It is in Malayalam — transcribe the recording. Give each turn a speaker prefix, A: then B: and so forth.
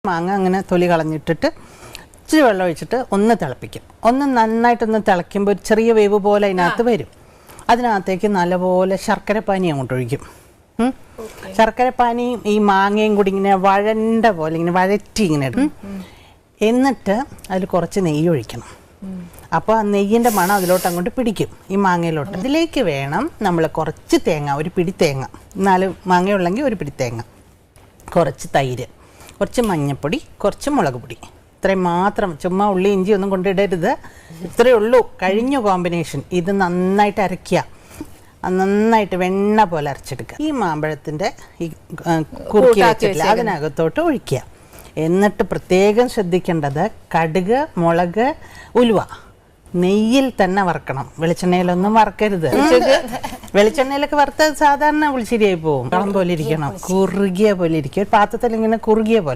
A: മാങ്ങ അങ്ങനെ തൊലി കളഞ്ഞിട്ടിട്ട് ഇച്ചിരി വെള്ളം ഒഴിച്ചിട്ട് ഒന്ന് തിളപ്പിക്കും. ഒന്ന് നന്നായിട്ടൊന്ന് തിളയ്ക്കുമ്പോൾ ഒരു ചെറിയ വേവ് പോലെ അതിനകത്ത് വരും. അതിനകത്തേക്ക് നല്ലപോലെ ശർക്കരപ്പാനി അങ്ങോട്ട് ഒഴിക്കും. ശർക്കരപ്പാനിയും ഈ മാങ്ങയും കൂടി ഇങ്ങനെ വഴണ്ട പോലെ ഇങ്ങനെ വഴറ്റി ഇങ്ങനെ ഇടും. എന്നിട്ട് അതിൽ കുറച്ച് നെയ്യ് ഒഴിക്കണം. അപ്പോൾ ആ നെയ്യിൻ്റെ മണം അതിലോട്ട് അങ്ങോട്ട് പിടിക്കും, ഈ മാങ്ങയിലോട്ട്. ഇതിലേക്ക് വേണം നമ്മൾ കുറച്ച് തേങ്ങ, ഒരു പിടി തേങ്ങ, 4 മാങ്ങയുള്ളെങ്കിൽ ഒരു പിടി തേങ്ങ, കുറച്ച് തൈര്, കുറച്ച് മഞ്ഞൾപ്പൊടി, കുറച്ച് മുളക് പൊടി, ഇത്രയും മാത്രം. ചുമ്മാ ഉള്ളി ഇഞ്ചി ഒന്നും കൊണ്ടിടരുത്, ഇത്രയേ ഉള്ളൂ. കഴിഞ്ഞ കോമ്പിനേഷൻ. ഇത് നന്നായിട്ട് അരയ്ക്കുക, നന്നായിട്ട് വെണ്ണ പോലെ അരച്ചെടുക്കുക. ഈ മാമ്പഴത്തിൻ്റെ ഈ കുറുക്കി വെച്ചിട്ടില്ല അതിനകത്തോട്ട് ഒഴിക്കുക. എന്നിട്ട് പ്രത്യേകം ശ്രദ്ധിക്കേണ്ടത് കടുക്, മുളക്, ഉലുവ നെയ്യിൽ തന്നെ വറക്കണം, വെളിച്ചെണ്ണയിലൊന്നും വറക്കരുത്. വെളിച്ചെണ്ണയിലൊക്കെ വറുത്ത് സാധാരണ പുളിശ്ശേരിയായി പോകും. കളം പോലെ ഇരിക്കണം, കുറുകിയ പോലെ ഇരിക്കും, പാത്രത്തിൽ ഇങ്ങനെ കുറുകിയ പോലെ.